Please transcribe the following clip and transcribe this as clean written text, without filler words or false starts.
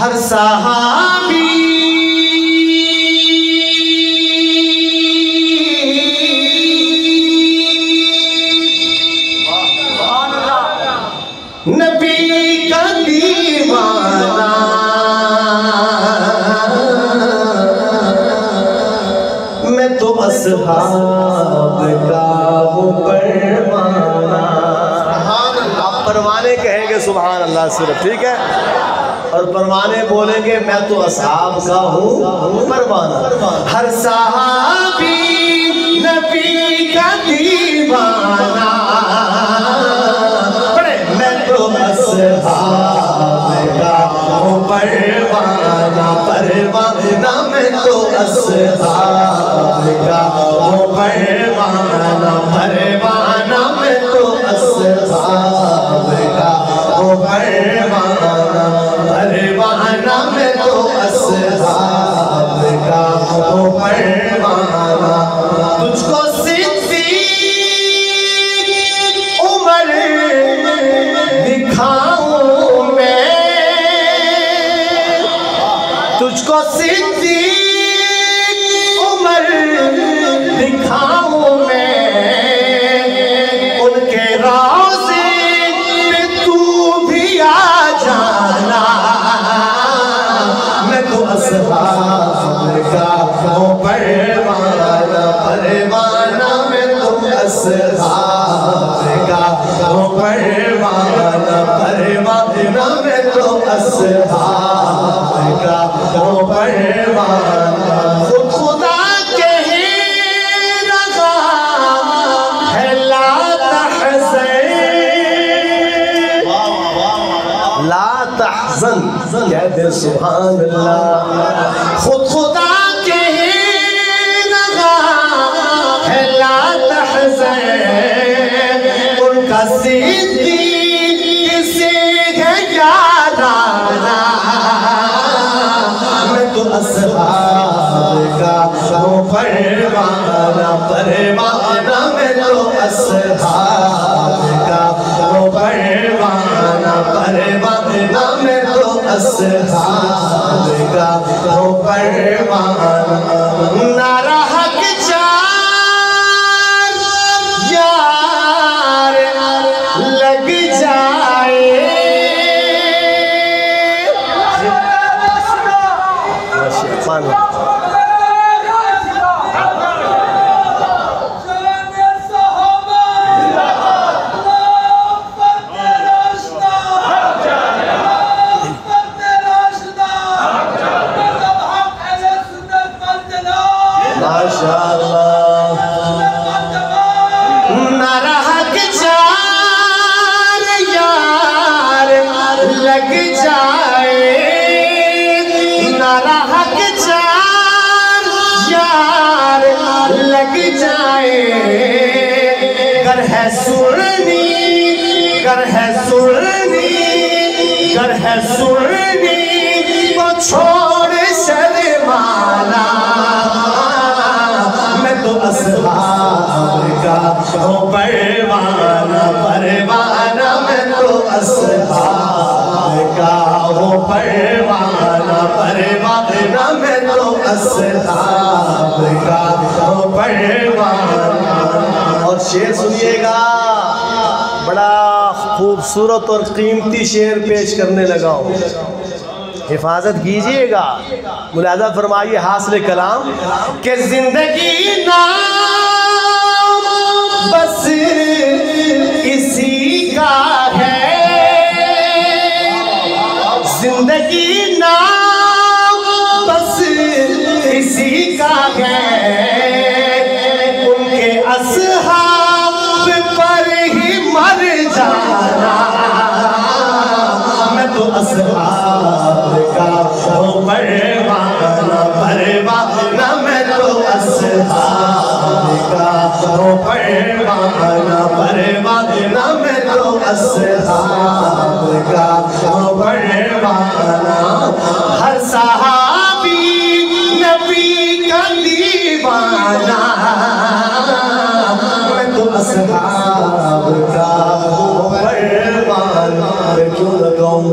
ہر صحابی نبی کا دیوانہ، میں تو اصحاب کا ہوں پروانہ۔ آپ پروانے کہیں گے سبحان اللہ صرف، ٹھیک ہے، اور پروانے بولیں گے میں تو اصحاب کا ہوں پروانہ۔ ہر صحابی نبی کا دیوانہ، میں تو اصحاب کا ہوں پروانہ، پروانہ میں تو اصحاب کا ہوں پروانہ، پروانہ میں تو اصحاب کا ہوں پروانہ، پروانہ میں تو اصحاب کا ہوں پروانہ۔ تجھ کو دکھاؤں میں، تجھ کو صدیق عمر دکھاؤں میں، ان کے روضے پہ تو بھی آ جانا، میں تو اصحاب کا ہوں پروانہ، پروانہ میں تو اصحاب کا ہوں پروانہ، پروانہ میں تو اصحاب کا ہوں پروانہ۔ خود خدا کہے رہا ہے لا تحزن، لا تحزن، کہہ دے سبحان اللہ۔ خود خدا کہے رہا ہے لا تحزن، ان کا صدیق سے ہے یارانہ، میں تو اصحاب کا ہوں پروانہ، پروانہ میں تو اصحاب کا ہوں پروانہ، پروانہ میں تو اصحاب کا ہوں پروانہ۔ نعرہ حق چار یار لگ جائے، لگ جائے، نعرہ حق چار یار لگ جائے، گر ہے سننی، گر ہے سننی، گر ہے سننی وہ چھوڑ شرمانا، میں تو اصحاب کا ہوں پروانہ، پروانہ میں تو اصحاب کا ہوں پروانہ، پروانہ میں تو اصحاب کا ہوں پروانہ۔ اور شعر سنیے گا، بڑا خوبصورت اور قیمتی شعر پیش کرنے لگا ہوں، حفاظت کیجئے گا، ملاحظہ فرمائیے حاصل کلام کہ زندگی نام بس اسی کا ہے، زندگی نام بس اسی کا ہے، ان کے اصحاب پر ہی مر جانا، میں تو اصحاب کا ہوں پروانہ، پروانہ میں تو اصحاب کا ہوں پروانہ، پروانہ میں تو اصحاب کا ہوں پروانہ۔ ہر صحابی نبی کا دیوانہ، میں تو اصحاب کا ہوں پروانہ۔ کیوں لگاؤں